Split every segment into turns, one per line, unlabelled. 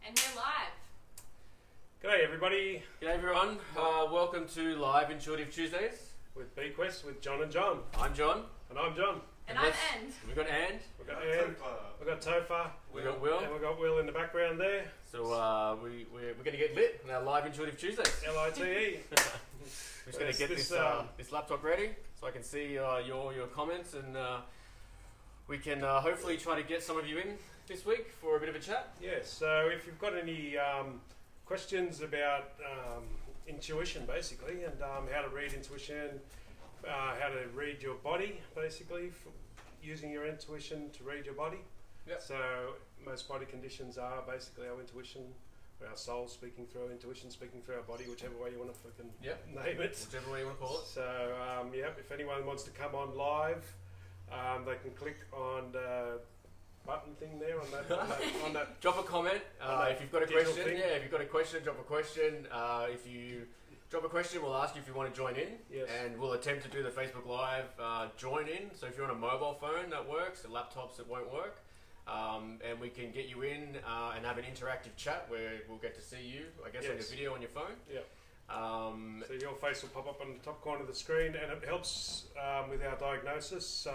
And you're live.
G'day everybody,
G'day everyone, welcome to Live Intuitive Tuesdays.
with BQuest with John and John.
I'm John.
And I'm John.
And I'm
let's-
End.
We've got Anne,
We've got Anne, we've got Topher,
we've got Will.
and we've got Will in the background there.
So we're going to get lit on our Live Intuitive Tuesdays.
LITE.
We're just going to get this laptop ready so I can see your comments and we can hopefully try to get some of you in this week for a bit of a chat.
Yes, so if you've got any questions about intuition basically, and how to read intuition, how to read your body basically, using your intuition to read your body.
Yep.
So most body conditions are basically our intuition, or our soul speaking through our intuition, speaking through our body, whichever way you want to fucking name it.
Whichever way you want to call it.
So if anyone wants to come on live, they can click on the button thing there on that.
Drop a comment if you've got a
digital
question.
thing.
Yeah, if you've got a question, drop a question. If you drop a question, we'll ask you if you want to join in,
Yes.
and we'll attempt to do the Facebook Live join in. So if you're on a mobile phone, that works. The laptops, it won't work. And we can get you in and have an interactive chat where we'll get to see you, I guess, on your
Yes.
video on your phone.
Yeah.
Um,
So your face will pop up on the top corner of the screen, and it helps with our diagnosis. So,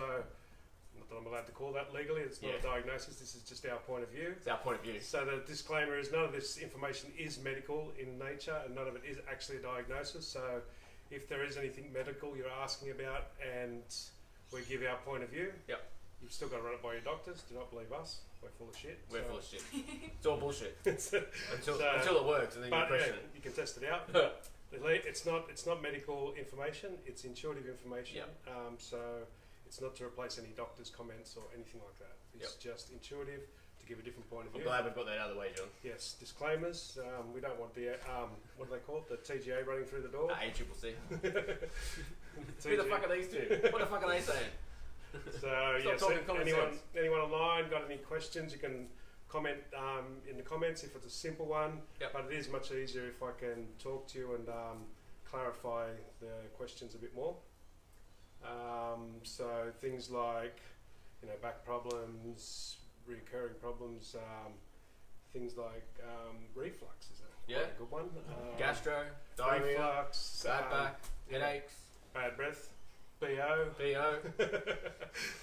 not that I'm allowed to call that legally, it's not
Yeah.
a diagnosis, this is just our point of view.
it's our point of view.
So the disclaimer is none of this information is medical in nature, and none of it is actually a diagnosis. So if there is anything medical you're asking about and we give our point of view,
Yep.
you've still got to run it by your doctors. Do not believe us, we're full of shit.
We're full of shit. It's all bullshit
So,
until it works, and then you
but
question
you can test it out. It's not medical information, it's intuitive information. So it's not to replace any doctor's comments or anything like that. It's just intuitive to give a different point of
I'm
view.
glad we've got that out of the way, John.
Yes, disclaimers. We don't want the what do they call it? The TGA running through the door.
ACCC. Who
TGA.
the fuck are these two? What the fuck are they saying?
So
Stop talking common sense.
anyone online got any questions? You can comment in the comments if it's a simple one.
Yep.
But it is much easier if I can talk to you and clarify the questions a bit more. So things like back problems, recurring problems, things like reflux is quite a good one.
Gastro, diarrhea,
reflux,
bad back, headaches,
bad breath, BO.
BO,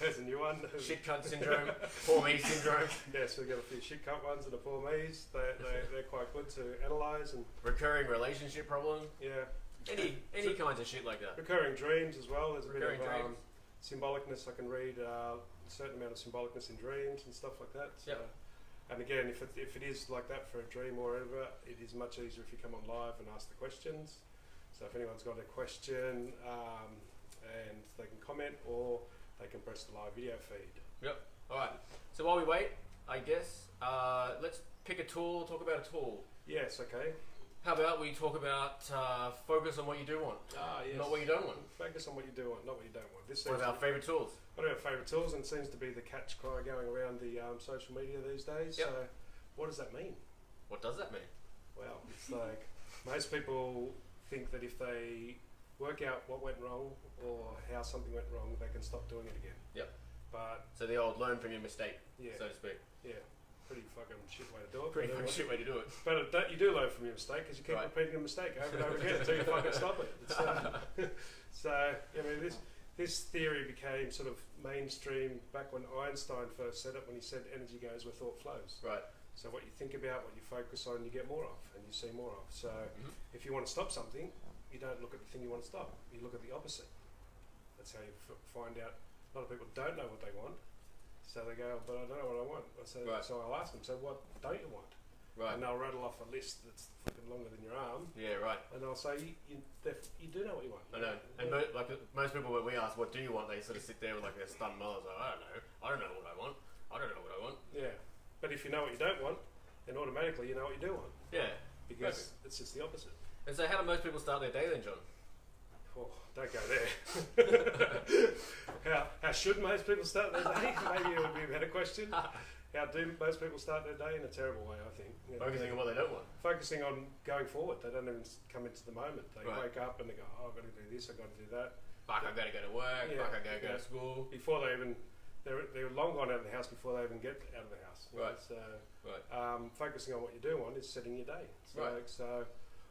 There's a new one.
shit cunt syndrome, poor me syndrome,
Yes, we've got a few shit cut ones and the poor me's. They're quite good to analyse, and
recurring relationship problem, any kinds of shit like that.
recurring dreams as well. There's a
Recurring
bit of
dreams.
symbolicness. I can read a certain amount of symbolicness in dreams and stuff like that. So,
Yep.
and again, if it is like that for a dream or whatever, it is much easier if you come on live and ask the questions. So if anyone's got a question, and they can comment or they can press the live video feed.
Alright, so while we wait, I guess, let's pick a tool, talk about a tool.
Yes, okay.
How about we talk about focus on what you do want,
Yes.
not what you don't want.
Focus on what you do want, not what you don't want. This
One
seems
of our
to
favourite tools.
one of our favourite tools, and seems to be the catch cry going around the social media these days.
Yep.
So, what does that mean?
What does that mean?
Well, it's like most people think that if they work out what went wrong or how something went wrong, they can stop doing it again.
Yep.
But
So the old learn from your mistake,
yeah,
so to speak.
pretty fucking shit way to do it.
Pretty
but
fucking shit way to do it.
But you do learn from your mistake because you keep
Right.
repeating the mistake over and over again until you fucking stop it. It's, so I mean, this theory became sort of mainstream back when Einstein first said it, when he said energy goes where thought flows.
Right.
So what you think about, what you focus on, you get more of, and you see more of. So if you want to stop something, you don't look at the thing you want to stop. You look at the opposite. That's how you find out. A lot of people don't know what they want, so they go, "But I don't know what I want." So I'll ask them, "So what don't you want?"
Right.
And they'll rattle off a list that's fucking longer than your arm,
Yeah, right.
and I'll say, "You do know what you want."
I know. And most people, when we ask, what do you want, they sort of sit there with like their stunned mothers, like, I don't know what I want. I don't know what I want.
Yeah, but if you know what you don't want, then automatically you know what you do want,
Yeah.
because it's just the opposite.
And so how do most people start their day then, John?
Oh, don't go there. How should most people start their day? Maybe it would be a better question. How do most people start their day? In a terrible way, I think.
Focusing on what they don't want.
Focusing on going forward. They don't even come into the moment. They
Right.
wake up and they go, "Oh, I've got to do this, I've got to do that."
Fuck, I gotta go to work.
Yeah,
Fuck, I gotta go
yeah.
to school.
Before they even they're long gone out of the house before they even get out of the house. you know,
Right.
So
Right.
focusing on what you do want is setting your day. So,
Right.
so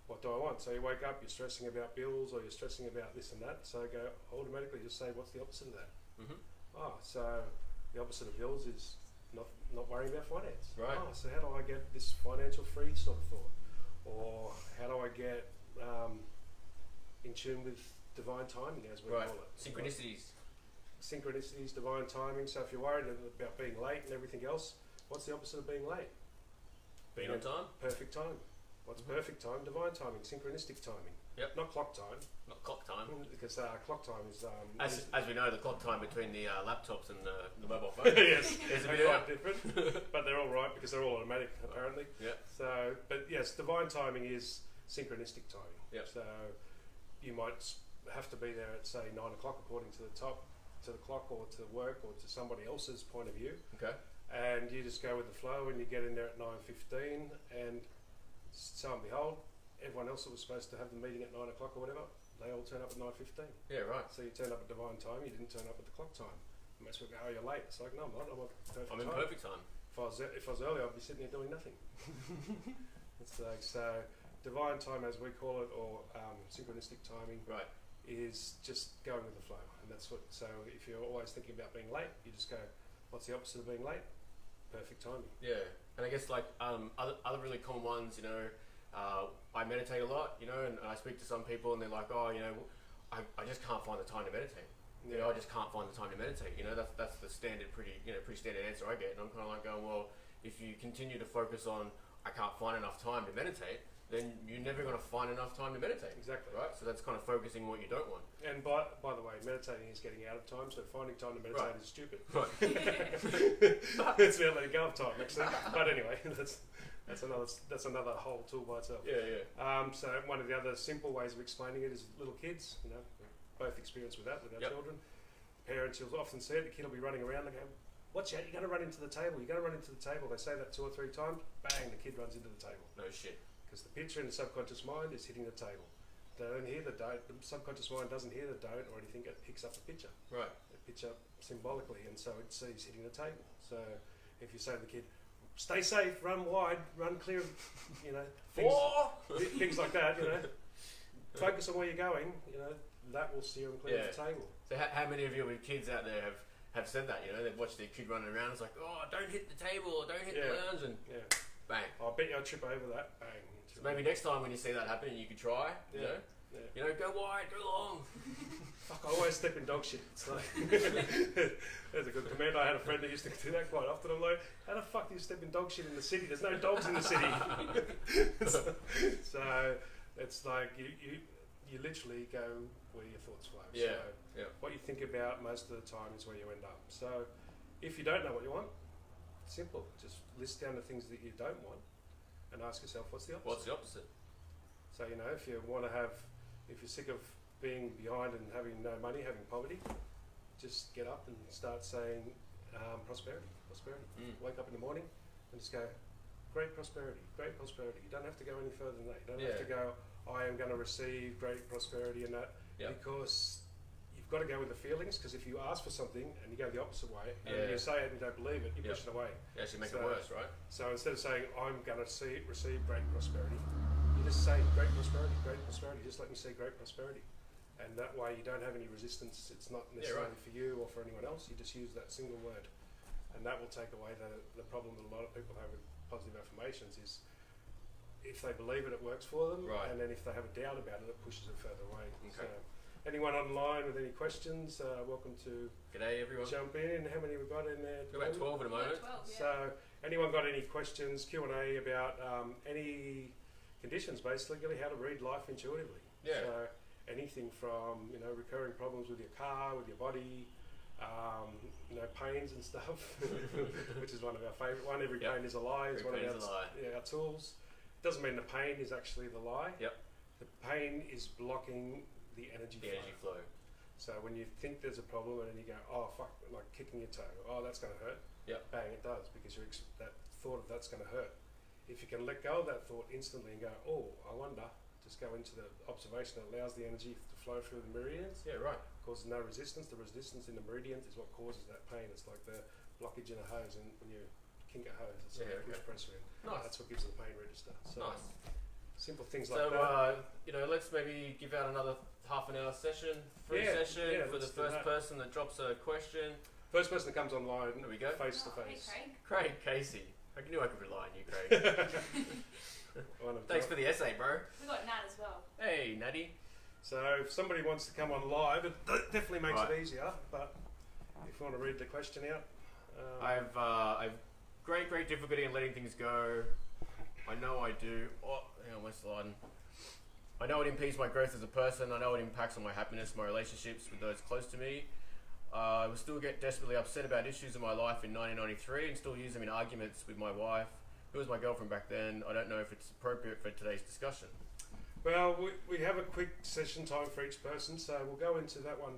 what do I want? So you wake up, you're stressing about bills or you're stressing about this and that. So go automatically just say, what's the opposite of that?
Mhm.
So the opposite of bills is not worrying about finance.
Right.
So how do I get this financial free sort of thought? Or how do I get in tune with divine timing, as we
Right.
call it?
Synchronicities.
Synchronicities, divine timing. So if you're worried about being late and everything else, what's the opposite of being late?
Being on time.
Perfect time. What's perfect time? Divine timing, synchronistic timing.
Yep.
Not clock time,
Not clock time.
because clock time is
As we know, the clock time between the laptops and the mobile phone
yes,
is a
they're
bit
quite
out.
different, but they're all right because they're all automatic apparently.
Yeah.
So, but yes, divine timing is synchronistic timing.
Yep.
So you might have to be there at say 9 o'clock according to the clock or to work or to somebody else's point of view,
Okay.
and you just go with the flow and you get in there at 9:15, and so and behold, everyone else that was supposed to have the meeting at 9 o'clock or whatever, they all turn up at 9:15.
Yeah. Right.
So you turn up at divine time, you didn't turn up at the clock time. And that's what go, oh, you're late. It's like, no, I'm not. I'm at perfect
I'm in
time.
perfect time.
If I was early, I'd be sitting here doing nothing. It's like, so divine time, as we call it, or synchronistic timing,
Right.
is just going with the flow. And that's what. So if you're always thinking about being late, you just go, what's the opposite of being late? Perfect timing.
Yeah. And I guess like other really common ones, you know, I meditate a lot, you know, and I speak to some people and they're like, oh, you know, I just can't find the time to meditate. You know, I just can't find the time to meditate. You know, that's the standard, pretty standard answer I get. And I'm kind of like going, well, if you continue to focus on I can't find enough time to meditate, then you're never going to find enough time to meditate.
Exactly.
Right. So that's kind of focusing what you don't want.
And by the way, meditating is getting out of time, so finding time to meditate
Right.
is stupid.
Right.
It's about letting go of time, actually. But anyway, that's another whole tool by itself.
Yeah. Yeah.
So one of the other simple ways of explaining it is little kids. You know, we're both experienced with that with our
Yep.
children. Parents, you'll often see it. The kid will be running around. They go, "Watch out! You're going to run into the table. You're going to run into the table." They say that 2 or 3 times. Bang! The kid runs into the table.
No shit.
Because the picture in the subconscious mind is hitting the table. They don't hear the don't. The subconscious mind doesn't hear the don't or anything. It picks up the picture.
Right.
The picture symbolically, and so it sees hitting the table. So if you say to the kid, "Stay safe, run wide, run clear," of," you know, things like that. You know, focus on where you're going. You know, that will steer them clear of the table.
So how many of you with kids out there have said that? You know, they've watched their kid running around. It's like, oh, don't hit the table, or don't hit the lounge, and
Yeah.
bang.
I bet you I'll trip over that. Bang.
So maybe next time when you see that happen, you could try. You
Yeah.
know,
Yeah.
you know, go wide, go long.
Fuck, I always step in dog shit. It's like, there's a good comment. I had a friend that used to do that quite often. I'm like, how the fuck do you step in dog shit in the city? There's no dogs in the city. so it's like you literally go where your thoughts flow.
Yeah.
So
Yeah.
what you think about most of the time is where you end up. So if you don't know what you want, simple. Just list down the things that you don't want and ask yourself, what's the opposite?
What's the opposite?
So, you know, if you want to if you're sick of being behind and having no money, having poverty, just get up and start saying prosperity. Wake up in the morning and just go, great prosperity. You don't have to go any further than that. You don't have to go, I am going to receive great prosperity and that, because you've got to go with the feelings, because if you ask for something and you go the opposite way and you say it and you don't believe it, you push it away.
You actually make it worse, right?
So instead of saying, I'm going to receive great prosperity, you just say great prosperity, just let me see great prosperity. And that way you don't have any resistance. It's not necessarily for you or for anyone else. You just use that single word. And that will take away the problem that a lot of people have with positive affirmations is if they believe it, it works for them.
Right.
And then if they have a doubt about it, it pushes it further away.
Okay.
So anyone online with any questions, welcome to
G'day everyone.
jump in. How many have we got in there?
We've got about 12 at the moment.
12, yeah.
So anyone got any questions, Q&A about any conditions, basically, how to read life intuitively?
Yeah.
So anything from, recurring problems with your car, with your body, pains and stuff, which is one of our favourite one. Every pain is a lie. It's one of our tools. Doesn't mean the pain is actually the lie.
Yep.
The pain is blocking the energy flow. So when you think there's a problem and then you go, oh fuck, like kicking your toe, oh that's going to hurt.
Yep.
Bang, it does, because that thought of that's going to hurt. If you can let go of that thought instantly and go, oh, I wonder, just go into the observation that allows the energy to flow through the meridians.
Yeah, right.
causes no resistance. The resistance in the meridians is what causes that pain. It's like the blockage in a hose, and when you kink a hose, it's like push pressure in.
Nice.
That's what gives it the pain register. So
Nice.
simple things
So,
like that.
let's maybe give out another half an hour session, free session for the
let's do
first
that.
person that drops a question.
First person that comes online,
There we go.
face to
Oh,
face.
hey, Craig.
Craig Casey. I knew I could rely on you, Craig. Thanks for the essay, bro.
We got Nat as well.
Hey, Natty.
So if somebody wants to come on live, it definitely makes
Right.
it easier. But if you want to read the question out,
I've great difficulty in letting things go. I know I do. Oh, hang on, where's the line? I know it impedes my growth as a person. I know it impacts on my happiness, my relationships with those close to me. I will still get desperately upset about issues in my life in 1993 and still use them in arguments with my wife, who was my girlfriend back then. I don't know if it's appropriate for today's discussion.
well, we have a quick session time for each person, so we'll go into that one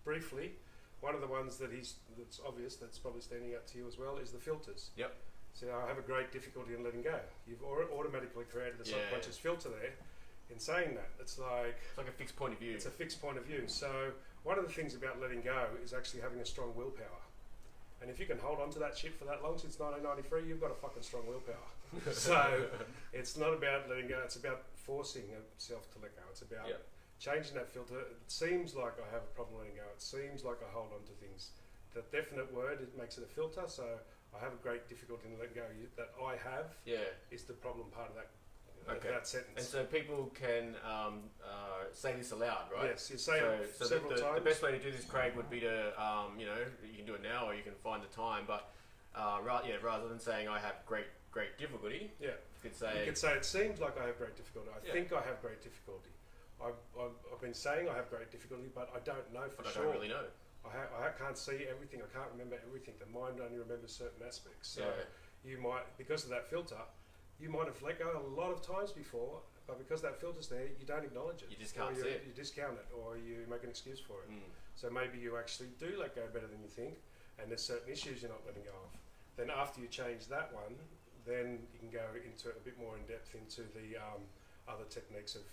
briefly. One of the ones that's obvious, that's probably standing out to you as well, is the filters.
Yep.
So I have a great difficulty in letting go. You've automatically created a subconscious filter there. In saying that, it's like
a fixed point of view.
it's a fixed point of view. So one of the things about letting go is actually having a strong willpower. And if you can hold on to that shit for that long, since 1993, you've got a fucking strong willpower. So it's not about letting go, it's about forcing yourself to let go. It's about changing that filter. It seems like I have a problem letting go. It seems like I hold on to things. The definite word, it makes it a filter. So I have a great difficulty in letting go. That I have is the problem part of that. That sentence.
And so people can say this aloud, right?
Yes, you say it several times.
The best way to do this, Craig, would be to, you can do it now or you can find the time, but rather than saying I have great difficulty, you could say
it seems like I have great difficulty. I think I have great difficulty. I've been saying I have great difficulty, but I don't know for sure.
I don't really know.
I can't see everything. I can't remember everything. The mind only remembers certain aspects. So you might, because of that filter, you might have let go a lot of times before, but because that filter's there, you don't acknowledge it.
You just can't see it.
You discount it, or you make an excuse for it.
Mm.
So maybe you actually do let go better than you think, and there's certain issues you're not letting go of. Then after you change that one, then you can go into a bit more in depth into the other techniques of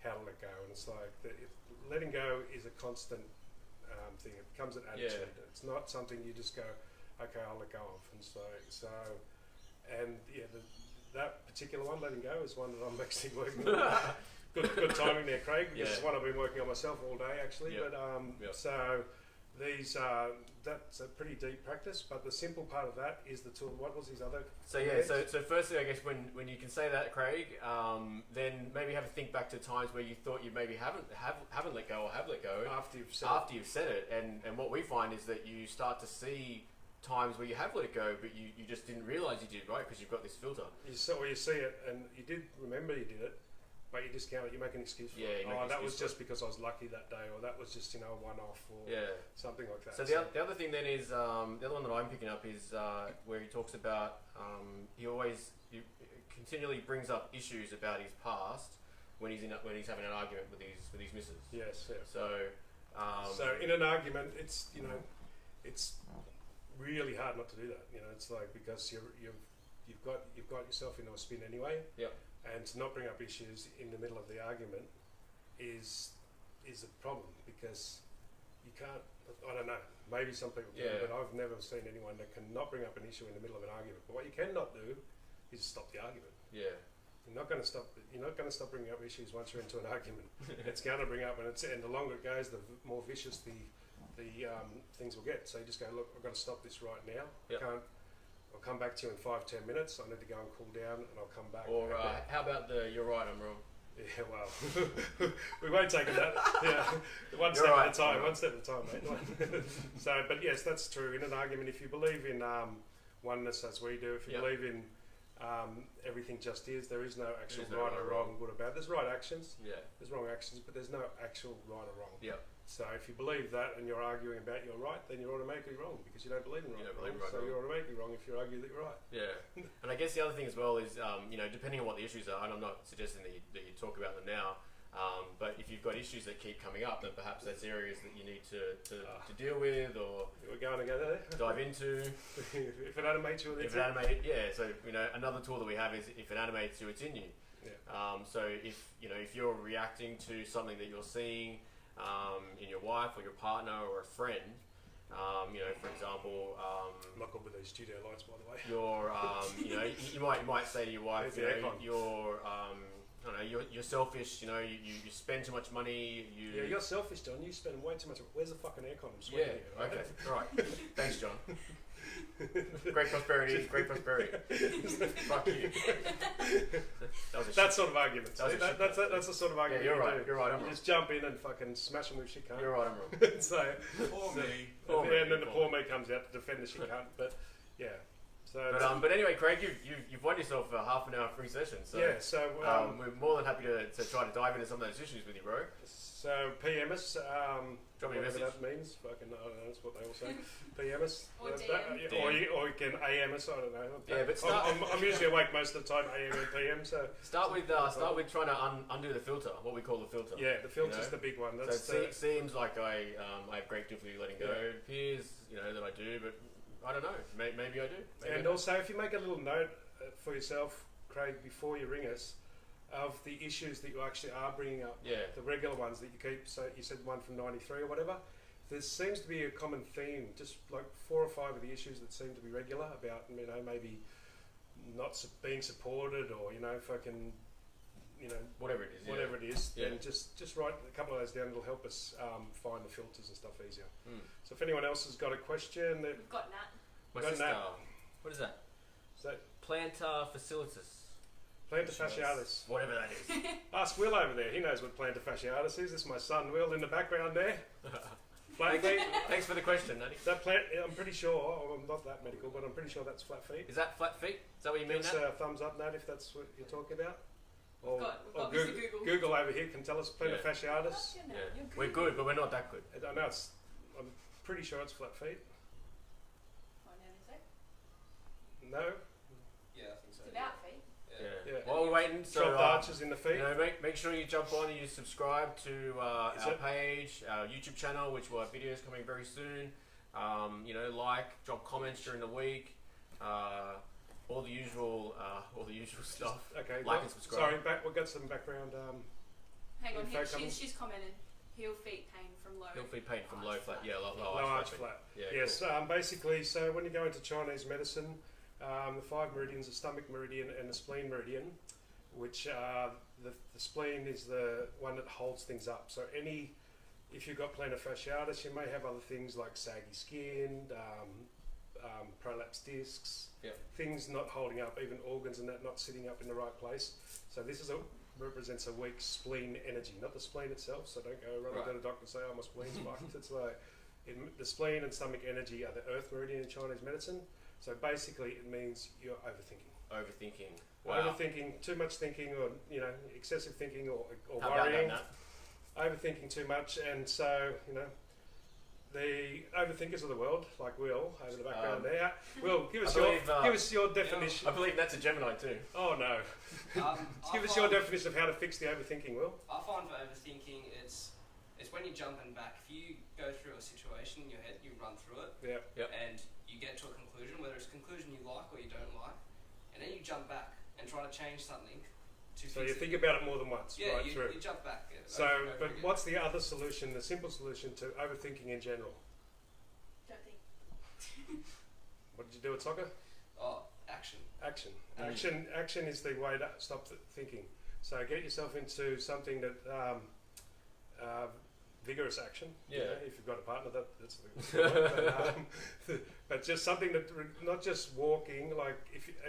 how to let go. And it's like letting go is a constant thing. It becomes an attitude. It's not something you just go, okay, I'll let go of. And that particular one, letting go, is one that I'm actually working on. Good timing there, Craig, because it's one I've been working on myself all day actually.
Yep.
But so these that's a pretty deep practice, but the simple part of that is the tool. What was his other?
So firstly, I guess when you can say that, Craig, then maybe have a think back to times where you thought you maybe haven't let go or have let go
After you've said
it, and what we find is that you start to see times where you have let it go, but you just didn't realise you did, right? Because you've got this filter.
You see it, and you did remember you did it, but you discount it. You make an excuse for it. That was just because I was lucky that day, or that was just a one-off, or something like that.
So the other thing then is the other one that I'm picking up is where he talks about he continually brings up issues about his past when he's having an argument with his missus.
Yes.
So
in an argument, it's really hard not to do that. It's like, because you've got yourself into a spin anyway.
Yep.
And to not bring up issues in the middle of the argument is a problem, because you can't. I don't know. Maybe some people can, but I've never seen anyone that can not bring up an issue in the middle of an argument. But what you cannot do is stop the argument.
Yeah.
You're not going to stop bringing up issues once you're into an argument. It's going to bring up, and the longer it goes, the more vicious the things will get. So you just go, look, I've got to stop this right now.
Yep.
I'll come back to you in 5-10 minutes. I need to go and cool down, and I'll come back.
Or how about you're right, I'm wrong?
Yeah, well, we won't take it that. Yeah, one step at a time, mate. So, but yes, that's true. In an argument, if you believe in oneness, as we do, if you believe in everything just is, there is no actual right or wrong, good or bad. There's right actions.
Yeah.
There's wrong actions, but there's no actual right or wrong.
Yeah.
So if you believe that and you're arguing about you're right, then you're automatically wrong, because you don't believe in right. So you're automatically wrong if you argue that you're right.
Yeah. And I guess the other thing as well is, depending on what the issues are, and I'm not suggesting that you talk about them now, but if you've got issues that keep coming up, then perhaps that's areas that you need to deal with, or
we're going to go there.
Dive into.
If it animates you,
So another tool that we have is, if it animates you, it's in you.
Yeah.
So if you're reacting to something that you're seeing, in your wife or your partner or a friend, you know, for example,
I'm not good with these studio lights, by the way.
you're, you know, you might say to your wife,
There's
you
the
know,
aircon.
you're, I don't know, you're selfish. You know, you spend too much money.
Yeah, you're selfish, John. You spend way too much. Where's the fucking aircon? I'm sweating here, right?
Okay. All right. Thanks, John. Great prosperity. Great prosperity. Fuck you. That was a
That sort of argument.
That was
See,
a shit
that's the sort of
Yeah,
argument.
you're
you
right.
do.
You're right. I'm
You
wrong.
just jump in and fucking smash them with shit cunt.
You're right. I'm wrong.
So,
Poor me.
Poor me,
and then the
poor
poor me comes out to defend the shit cunt. But yeah, so
But anyway, Craig, you've won yourself a half an hour free session. So
yeah, so
we're more than happy to try to dive into some of those issues with you, bro.
so PM us.
Drop me a
whatever
message.
that means. Fucking, I don't know. That's what they all say. PM us.
Or
DM.
Or you can AM us. I don't know.
Yeah, but start-
I'm usually awake most of the time, AM and PM. So
Start with trying to undo the filter, what we call the filter.
yeah, the filter's
You know?
the big one.
So
That's
it seems like I have great difficulty letting go.
Yeah.
It appears, you know, that I do, but I don't know. Maybe I do. Maybe I
and
don't.
also, if you make a little note for yourself, Craig, before you ring us, of the issues that you actually are bringing up,
Yeah.
the regular ones that you keep. So you said one from '93 or whatever. There seems to be a common theme, just like 4 or 5 of the issues that seem to be regular about, you know, maybe not being supported or, you know, fucking, you know,
Whatever it is. Yeah.
whatever it is.
Yeah.
Then just write a couple of those down. It'll help us find the filters and stuff easier.
Mm.
So if anyone else has got a question, that
We've got Nat.
What's
Got
this?
that.
What is that?
is that
Plantar fasciitus.
plantar fasciitis.
Whatever that is.
Ask Will over there. He knows what plantar fasciitis is. This is my son Will in the background there. Flat feet.
Thanks for the question, Natty.
That plant. I'm pretty sure. I'm not that medical, but I'm pretty sure that's flat feet.
Is that flat feet? Is that what you mean,
Give us
Nat?
a thumbs up, Nat, if that's what you're talking about. Or,
We've got
Google,
Mr. Google.
Google over here can tell us plantar
Yeah.
fasciitis.
What's your name?
Yeah.
You're
We're good, but we're not that good.
I know it's. I'm pretty sure it's flat feet.
Find out in a sec.
No.
Yeah, I think so.
It's about feet.
Yeah.
Yeah.
While we're waiting, so
Dropped arches in the feet.
you know, make sure you jump on and you subscribe to
Is
our
it?
page, our YouTube channel, which will have videos coming very soon. You know, drop comments during the week, all the usual stuff.
Okay.
Like and subscribe.
Sorry, we've got some background.
Hang on,
In fact,
she's commented. Heel feet pain from low.
Heel feet pain from low flat, yeah, low
Low
arch
arch
flat.
flat.
Yeah,
Yes, basically, so when you go into Chinese medicine, the 5 meridians, the stomach meridian and the spleen meridian, which the spleen is the one that holds things up. So if you've got plantar fasciitis, you may have other things like saggy skin, prolapsed discs,
Yep.
things not holding up, even organs and that not sitting up in the right place. So this represents a weak spleen energy, not the spleen itself. So don't go run
Right.
to the doctor and say, "Oh, my spleen's fucked." It's like the spleen and stomach energy are the earth meridian in Chinese medicine. So basically, it means you're overthinking.
Overthinking. Wow.
Overthinking, too much thinking, or excessive thinking, or
How about
worrying.
that, Nat?
Overthinking too much, and so the overthinkers of the world, like Will over the background there. Will, give us your definition.
I believe that's a Gemini too.
Oh no! Give us your definition of how to fix the overthinking, Will.
I find for overthinking, it's when you're jumping back. If you go through a situation in your head, you run through it,
Yeah.
Yep.
and you get to a conclusion, whether it's a conclusion you like or you don't like, and then you jump back and try to change something to
So
fix
you
it.
think about it more than once,
Yeah,
right
you
through.
jump back. Yeah,
So,
over
but
again.
what's the other solution? The simple solution to overthinking in general?
Don't think.
What did you do at soccer?
Oh, action.
Action.
Mm.
Action is the way to stop thinking. So get yourself into something that vigorous action.
Yeah.
You know, if you've got a partner, that's but just something that not just walking. Like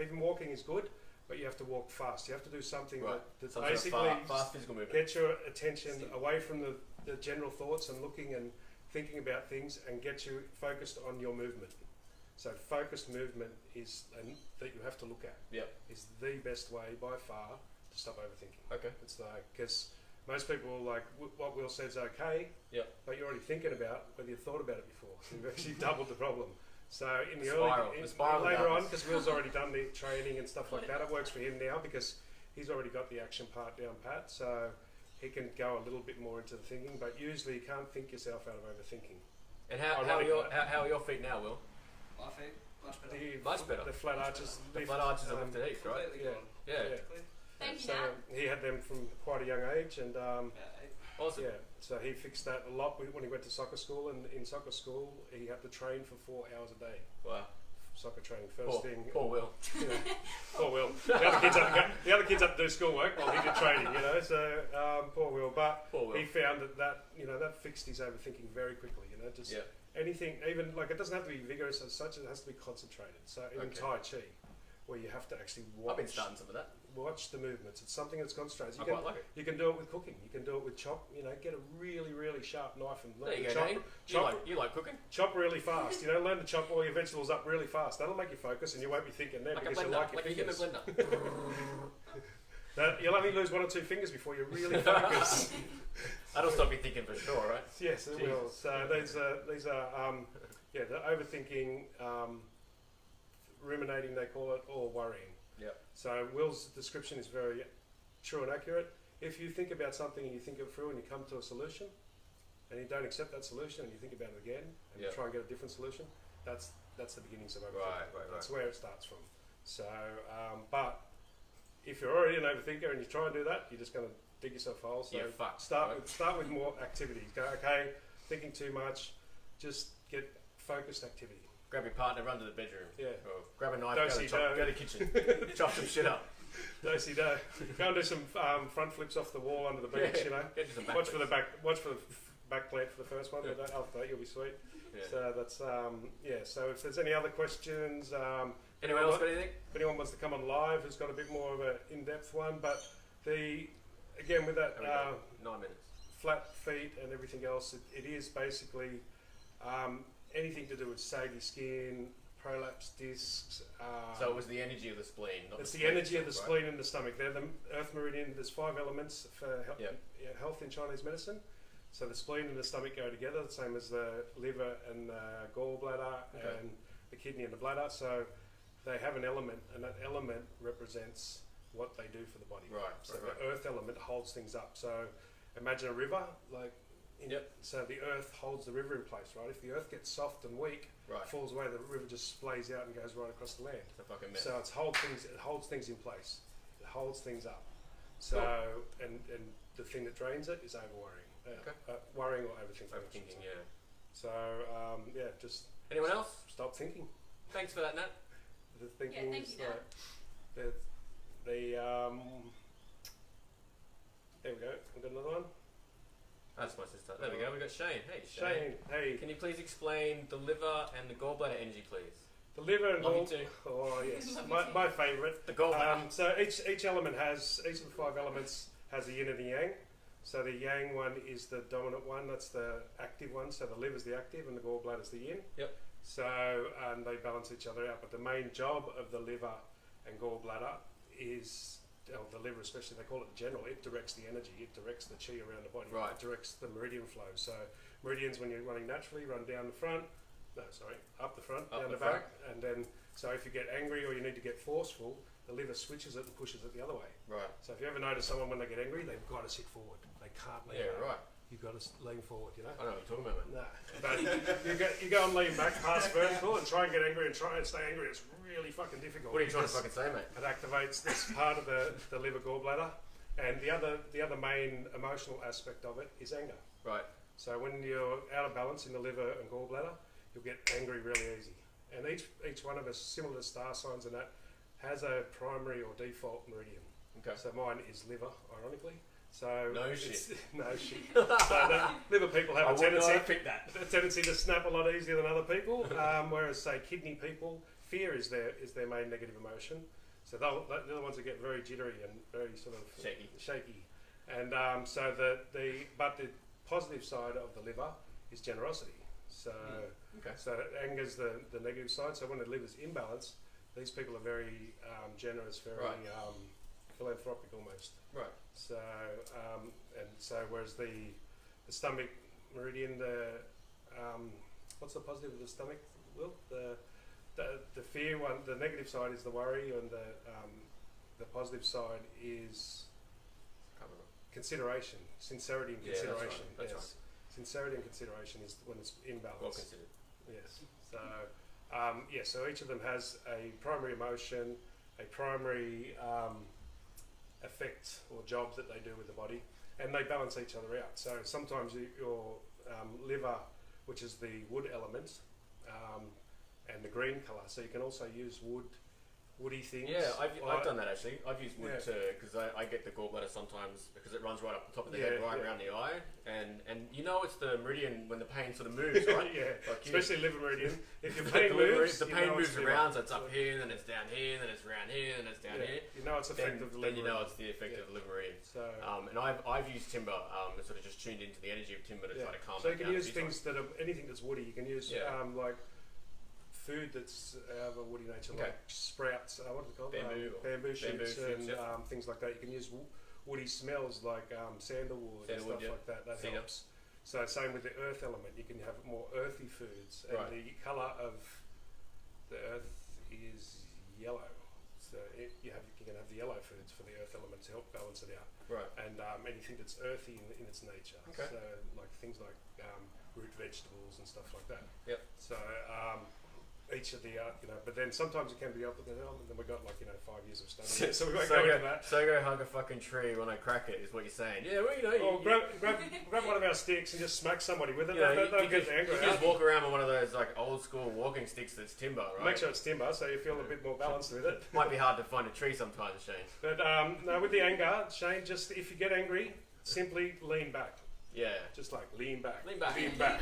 even walking is good, but you have to walk fast. You have to do something
Right.
that
Some sort of
basically
fast physical movement.
get your attention away from the general thoughts and looking and thinking about things, and get you focused on your movement. So focused movement is that you have to look at.
Yep.
Is the best way by far to stop overthinking.
Okay.
It's like because most people like what Will says okay.
Yep.
But you're already thinking about whether you thought about it before. So you've actually doubled the problem. So in the
Spiral.
early
The spiral
later on,
darkness.
because Will's already done the training and stuff like that, it works for him now because he's already got the action part down pat. So he can go a little bit more into the thinking, but usually you can't think yourself out of overthinking.
And how are your feet now, Will?
My feet, much better.
Much better.
The flat arches.
The flat arches are lifted heaps, right?
Completely
yeah.
gone.
Yeah.
Yeah.
Clear.
Thank you,
So
Nat.
he had them from quite a young age, and
About 8.
Awesome.
Yeah, so he fixed that a lot when he went to soccer school, and in soccer school he had to train for 4 hours a day.
Wow.
Soccer training first thing.
Poor Will.
You know, poor Will. The other kids had to do schoolwork while he did training. You know, so poor Will. But
Poor Will.
he found that that fixed his overthinking very quickly. You know, just
Yeah.
anything, even like it doesn't have to be vigorous as such. It has to be concentrated. So in
Okay.
Tai Chi, where you have to actually
I've been
watch
starting some of that.
the movements. It's something that's concentrated.
I quite like it.
You can do it with cooking. You can do it with chop. You know, get a really, really sharp knife and
There
learn
you
to
go, Dane.
chop,
You like cooking?
chop really fast. You know, learn to chop all your vegetables up really fast. That'll make you focus, and you won't be thinking then
Like a
because you'll
blender,
like your
like a human
fingers.
blender.
You'll only lose 1 or 2 fingers before you really focus.
That'll stop you thinking for sure, right?
Yes, it will.
Jesus.
So these are the overthinking, ruminating they call it, or worrying.
Yep.
So Will's description is very true and accurate. If you think about something and you think it through and you come to a solution, and you don't accept that solution and you think about it again and you
Yep.
try and get a different solution, that's the beginnings of overthinking.
Right.
That's where it starts from. So, but if you're already an overthinker and you try and do that, you're just going to dig yourself a hole. So
Yeah, fuck,
start
right?
with more activities. Go, okay, thinking too much, just get focused activity.
Grab your partner, run to the bedroom.
Yeah.
Or grab a knife,
Dosey
go to
do.
the kitchen. Chop some shit up.
Dosey do. Go and do some front flips off the wall under the beach.
Yeah.
You know,
Get to some
watch for the
backflips.
back plant for the first one.
Yeah.
But after that, you'll be sweet.
Yeah.
So that's So if there's any other questions,
Anyone else got anything?
if anyone wants to come on live, who's got a bit more of an in-depth one, but again with that
There we go. 9 minutes.
flat feet and everything else, it is basically anything to do with saggy skin, prolapse discs.
So it was the energy of the spleen, not
It's
the
the energy of the
itself,
spleen and the stomach. They're the earth meridian. There's 5 elements for
Yep.
health in Chinese medicine. So the spleen and the stomach go together, the same as the liver and the gallbladder
Okay.
and the kidney and the bladder. So they have an element, and that element represents what they do for the body.
Right,
So
right.
the earth element holds things up. So imagine a river, like.
Yep.
So the earth holds the river in place, right? If the earth gets soft and weak,
Right.
falls away, the river just splays out and goes right across the land.
It's a fucking mess.
So it holds things in place. It holds things up. So and the thing that drains it is over worrying.
Okay.
Worrying or overthinking. I should
Overthinking,
say.
yeah.
So just
Anyone else?
stop thinking.
Thanks for that, Nat.
The thinking
thank
is
you, Nat.
there we go. We've got another one.
That's my sister. There we go. We got Shane. Hey,
Shane, hey.
Can you please explain the liver and the gallbladder energy, please?
The liver and
Love you
gall.
too.
Oh yes,
Love you too.
my favourite.
The gallbladder.
So each element has each of the 5 elements has a yin and a yang. So the yang one is the dominant one. That's the active one. So the liver's the active and the gallbladder's the yin.
Yep.
So they balance each other out. But the main job of the liver and gallbladder is the liver, especially they call it general. It directs the energy. It directs the chi around the body.
Right.
It directs the meridian flow. So meridians, when you're running naturally, run down the front. No, sorry, up the front,
Up
down
the
the back, and then. So if you get angry or you need to get forceful, the liver switches it and pushes it the other way.
Right.
So if you ever notice someone when they get angry, they've got to sit forward. They can't lean
Yeah,
back.
right.
You've got to lean forward, you know?
I know what you're talking about, mate.
No. But you go and lean back past vertical and try and get angry and try and stay angry. It's really fucking difficult.
What are you trying to
because
fucking say, mate?
it activates this part of the liver gallbladder. And the other main emotional aspect of it is anger.
Right.
So when you're out of balance in the liver and gallbladder, you'll get angry really easy. And each one of us, similar to star signs and that, has a primary or default meridian.
Okay.
So mine is liver, ironically. So
No
it's-
shit.
No shit. So liver people have
I
a
would not
tendency
have picked that.
to snap a lot easier than other people. Whereas say kidney people, fear is their main negative emotion. So they're the ones that get very jittery and very sort of shaky. And so the positive side of the liver is generosity. So
Okay.
so it angers the negative side. So when the liver's imbalanced, these people are very generous, very
Right.
philanthropic almost.
Right.
So whereas the stomach meridian, what's the positive of the stomach? Will the fear one, the negative side is the worry, and the positive side is
Can't remember.
consideration, sincerity and
Yeah, that's right,
consideration.
that's
Yes. Sincerity and consideration is when it's imbalanced.
Well considered.
Yes. So, so each of them has a primary emotion, a primary effect or job that they do with the body, and they balance each other out. So sometimes your liver, which is the wood element, and the green colour, so you can also use woody things.
Yeah, I've done that actually. I've used wood too, because I get the gallbladder sometimes because it runs right up the top of the head, right around the eye, and you know it's the meridian when the pain sort of moves, right? Like
especially liver meridian. If your pain moves,
the pain moves around, so it's up here, then it's down here, then it's around here, then it's down here.
You know it's effect of the liver.
Then you know it's the effect of the liver meridian.
So,
and I've used timber, and sort of just tuned into the energy of timber to try to calm
so
it down.
you can use things that are anything that's woody. You can use like food that's of a woody nature, like sprouts, what do they call it? Bamboo shoots and things like that. You can use woody smells like sandalwood and stuff like that. That helps. So same with the earth element. You can have more earthy foods, and the colour of the earth is yellow. So you can have the yellow foods for the earth element to help balance it out.
Right.
And anything that's earthy in its nature.
Okay.
So like things like root vegetables and stuff like that.
Yep.
So each of the but then sometimes it can be up and down, and then we got 5 years of study. So we won't go into that.
So go hug a fucking tree when I crack it is what you're saying. Yeah, well
grab one of our sticks and just smack somebody with it.
You just walk around with one of those like old school walking sticks that's timber, right?
Make sure it's timber so you feel a bit more balanced with it.
Might be hard to find a tree sometimes, Shane.
But no, with the anger, Shane, just if you get angry, simply lean back.
Yeah.
Just like lean back.
Lean back.
Lean back.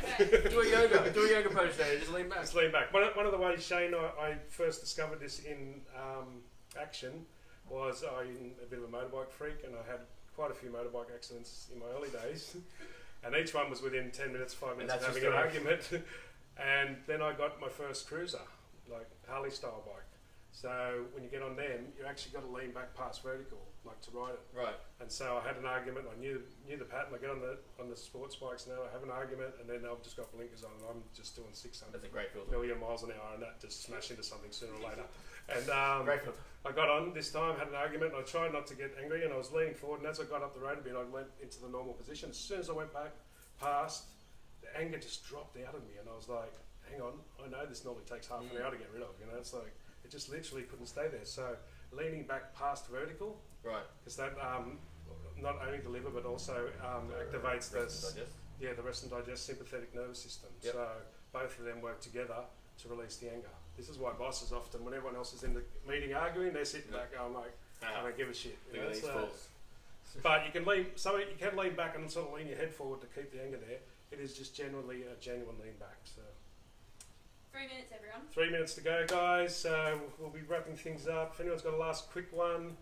Do a yoga pose, Shane. Just lean back.
Just lean back. One of the ways, Shane, I first discovered this in action was I'm a bit of a motorbike freak, and I had quite a few motorbike accidents in my early days. And each one was within 10 minutes, 5 minutes of having an argument. And then I got my first cruiser, like Harley style bike. So when you get on them, you actually got to lean back past vertical, like to ride it.
Right.
And so I had an argument. I knew the pattern. I get on the sports bikes now. I have an argument, and then I've just got blinkers on, and I'm just doing 600
That's a great filter.
million miles an hour, and that just smash into something sooner or later. And
great filter.
I got on this time, had an argument, and I tried not to get angry, and I was leaning forward. And as I got up the road a bit, I went into the normal position. As soon as I went back past, the anger just dropped out of me, and I was like, "Hang on, I know this normally takes half an hour to get rid of. It's like." It just literally couldn't stay there. So leaning back past vertical,
right?
Because that not only the liver but also activates the rest and digest sympathetic nervous system.
Yep.
So both of them work together to release the anger. This is why bosses often, when everyone else is in the meeting arguing, they're sitting back going like, "I don't give a shit."
Look at these fools.
But you can lean back and sort of lean your head forward to keep the anger there. It is just generally a genuine lean back. So.
3 minutes, everyone.
3 minutes to go, guys. We'll be wrapping things up. If anyone's got a last quick one,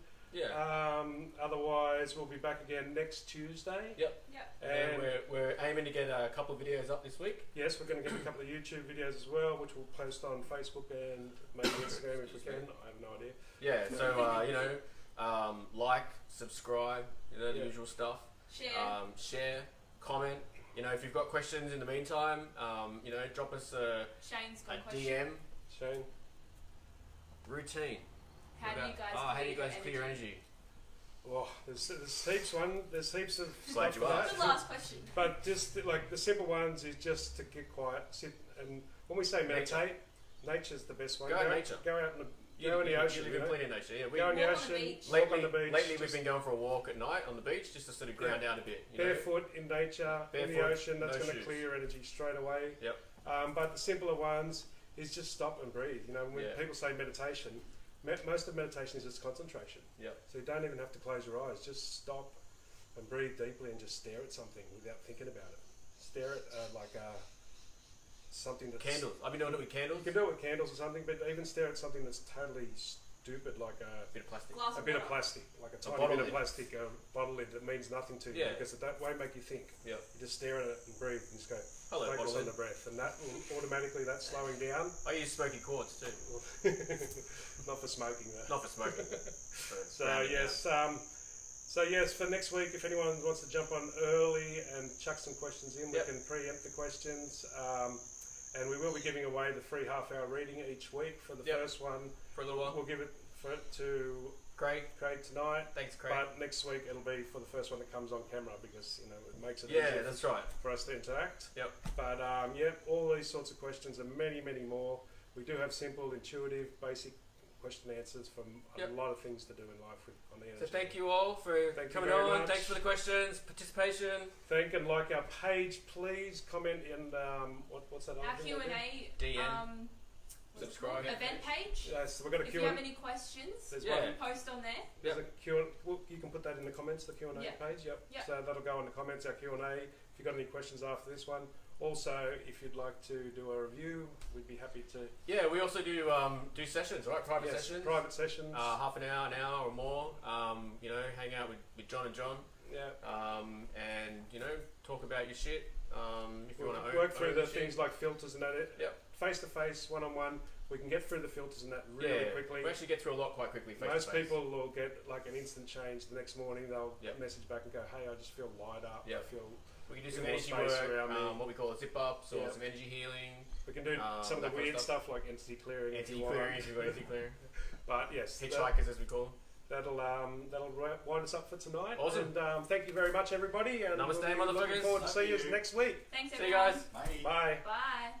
otherwise we'll be back again next Tuesday.
Yep. And we're aiming to get a couple of videos up this week.
Yes, we're going to get a couple of YouTube videos as well, which we'll post on Facebook and maybe Instagram if we can. I have no idea.
Yeah. So like, subscribe, the usual stuff. Share, comment. If you've got questions in the meantime, drop us a DM.
Shane?
Routine.
How do you guys
clear your energy?
Well, there's heaps of
Glad
stuff
you
for
asked.
that.
The last question.
But just like the simple ones is just to get quiet, sit, and when we say meditate, nature's the best one.
Go out in nature.
Go out in the ocean.
You live in plenty of nature. Yeah,
go in the ocean. Walk on the beach.
Lately we've been going for a walk at night on the beach just to sort of ground out a bit.
Barefoot in nature, in the ocean. That's going to
shoes.
clear your energy straight away.
Yep.
But the simpler ones is just stop and breathe. When people say meditation, most of meditation is just concentration.
Yep.
So you don't even have to close your eyes. Just stop and breathe deeply and just stare at something without thinking about it. Stare at something that's...
Candles. I've been doing it with candles.
You can do it with candles or something, but even stare at something that's totally stupid, like a
bit of plastic.
Of plastic, like a tiny bit of plastic, a bottle lid that means nothing to you because it won't make you think.
Yep.
You just stare at it and breathe and just go,
hello,
focus on the breath, and that will automatically, that's slowing down.
I use smoky quartz too.
Not for smoking though.
Not for smoking.
So yes, for next week, if anyone wants to jump on early and chuck some questions in, we can preempt the questions. And we will be giving away the free half-hour reading each week for the first one.
For a little while.
We'll give it to Craig tonight.
Thanks, Craig.
But next week it'll be for the first one that comes on camera because it makes it
easier that's right.
for us to interact.
Yep.
But all these sorts of questions and many, many more. We do have simple, intuitive, basic question answers from
Yep.
a lot of things to do in life on the
So
energy.
thank you all for
Thank you
coming
very
on.
much.
Thanks for the questions, participation.
Thank and like our page, please. Comment in what's that?
Our
other thing they do?
Q&A
DN. Subscribe.
event page.
Yes, so we've got a
If
Q
you
and
have any questions,
There's
you
one.
can post on there.
There's a Q and well, you can put that in the comments, the Q&A
Yep.
page. Yep.
Yep.
So that'll go in the comments, our Q&A. If you've got any questions after this one. Also, if you'd like to do a review, we'd be happy to.
Yeah, we also do sessions, right? Private
Yes,
sessions.
private sessions.
Half an hour or more. Hang out with John and John.
Yeah.
And talk about your shit. If you
We'll
want to
work through
own
the
your shit.
things like filters and that.
Yep.
Face to face, one on one, we can get through the filters and that really quickly.
We actually get through a lot quite quickly. Face
Most
to face.
people will get like an instant change the next morning. They'll
Yep.
message back and go, "Hey, I just feel light up.
Yep.
I feel."
We can do
Bit
some
more
energy
space
work,
around me.
what we call a zip ups or
Yeah.
some energy healing,
We can do some of
that
the
kind
weird
of
stuff like entity clearing. if
entity
you want.
clearing if you've got entity clearing,
But yes,
hitchhikers as we call them.
that'll wind us up for tonight.
Awesome.
And thank you very much, everybody. And
Namaste,
we'll be looking
motherfuckers.
forward to
Love
see you
you.
next week.
Thanks
See you
everyone.
guys.
Bye.
Bye.
Bye.